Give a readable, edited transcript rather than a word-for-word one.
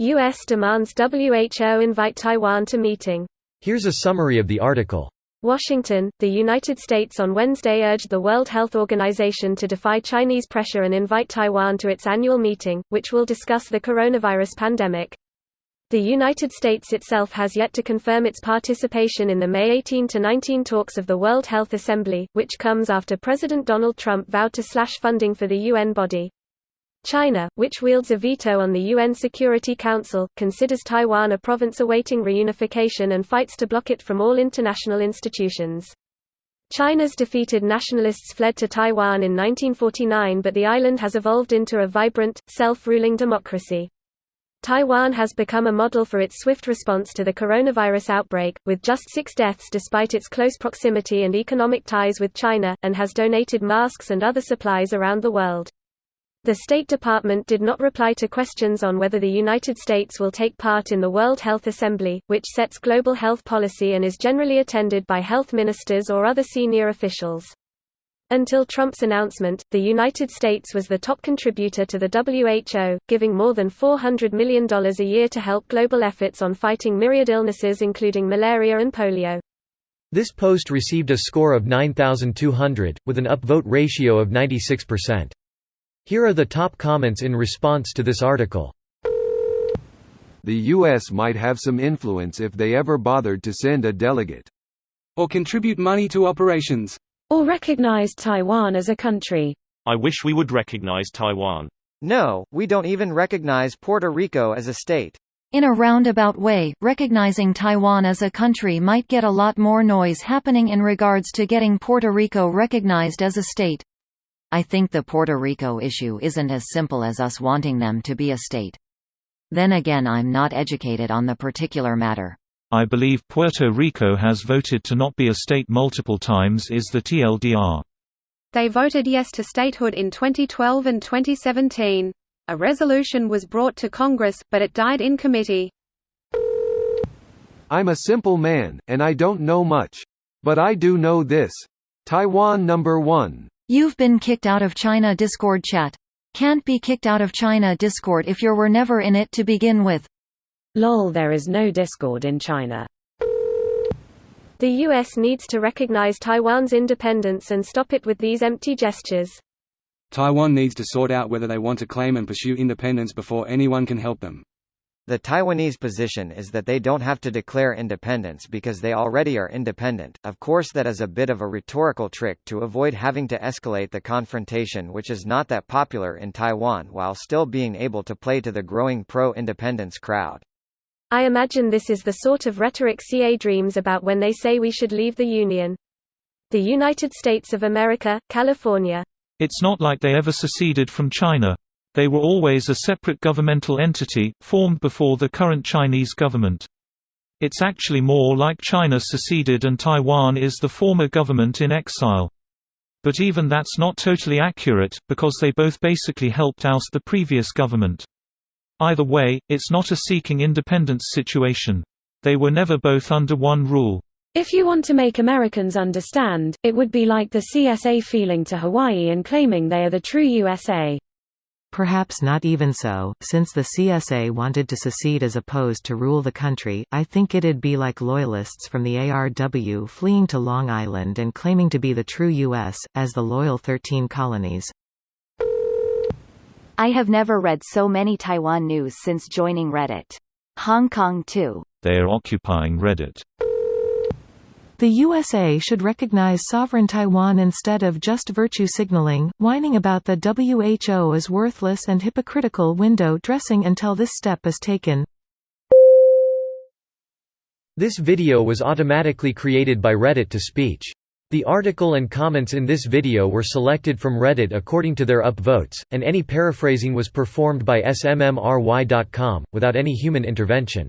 U.S. demands WHO invite Taiwan to meeting. Here's a summary of the article. Washington, the United States on Wednesday urged the World Health Organization to defy Chinese pressure and invite Taiwan to its annual meeting, which will discuss the coronavirus pandemic. The United States itself has yet to confirm its participation in the May 18–19 talks of the World Health Assembly, which comes after President Donald Trump vowed to slash funding for the UN body. China, which wields a veto on the UN Security Council, considers Taiwan a province awaiting reunification and fights to block it from all international institutions. China's defeated nationalists fled to Taiwan in 1949, but the island has evolved into a vibrant, self-ruling democracy. Taiwan has become a model for its swift response to the coronavirus outbreak, with just 6 deaths despite its close proximity and economic ties with China, and has donated masks and other supplies around the world. The State Department did not reply to questions on whether the United States will take part in the World Health Assembly, which sets global health policy and is generally attended by health ministers or other senior officials. Until Trump's announcement, the United States was the top contributor to the WHO, giving more than $400 million a year to help global efforts on fighting myriad illnesses including malaria and polio. This post received a score of 9,200, with an upvote ratio of 96%. Here are the top comments in response to this article. The U.S. might have some influence if they ever bothered to send a delegate. Or contribute money to operations. Or recognize Taiwan as a country. I wish we would recognize Taiwan. No, we don't even recognize Puerto Rico as a state. In a roundabout way, recognizing Taiwan as a country might get a lot more noise happening in regards to getting Puerto Rico recognized as a state. I think the Puerto Rico issue isn't as simple as us wanting them to be a state. Then again, I'm not educated on the particular matter. I believe Puerto Rico has voted to not be a state multiple times is the TLDR. They voted yes to statehood in 2012 and 2017. A resolution was brought to Congress, but it died in committee. I'm a simple man, and I don't know much. But I do know this. Taiwan #1. You've been kicked out of China Discord chat. Can't be kicked out of China Discord if you were never in it to begin with. Lol, there is no Discord in China. The U.S. needs to recognize Taiwan's independence and stop it with these empty gestures. Taiwan needs to sort out whether they want to claim and pursue independence before anyone can help them. The Taiwanese position is that they don't have to declare independence because they already are independent. Of course, that is a bit of a rhetorical trick to avoid having to escalate the confrontation, which is not that popular in Taiwan, while still being able to play to the growing pro-independence crowd. I imagine this is the sort of rhetoric CA dreams about when they say we should leave the Union. The United States of America, California. It's not like they ever seceded from China. They were always a separate governmental entity, formed before the current Chinese government. It's actually more like China seceded and Taiwan is the former government in exile. But even that's not totally accurate, because they both basically helped oust the previous government. Either way, it's not a seeking independence situation. They were never both under one rule. If you want to make Americans understand, it would be like the CSA feeling to Hawaii and claiming they are the true USA. Perhaps not even so, since the CSA wanted to secede as opposed to rule the country. I think it'd be like loyalists from the ARW fleeing to Long Island and claiming to be the true US, as the loyal 13 colonies. I have never read so many Taiwan news since joining Reddit. Hong Kong too. They are occupying Reddit. The USA should recognize sovereign Taiwan instead of just virtue signaling, whining about the WHO as worthless and hypocritical window dressing until this step is taken. This video was automatically created by Reddit to speech. The article and comments in this video were selected from Reddit according to their upvotes, and any paraphrasing was performed by smmry.com, without any human intervention.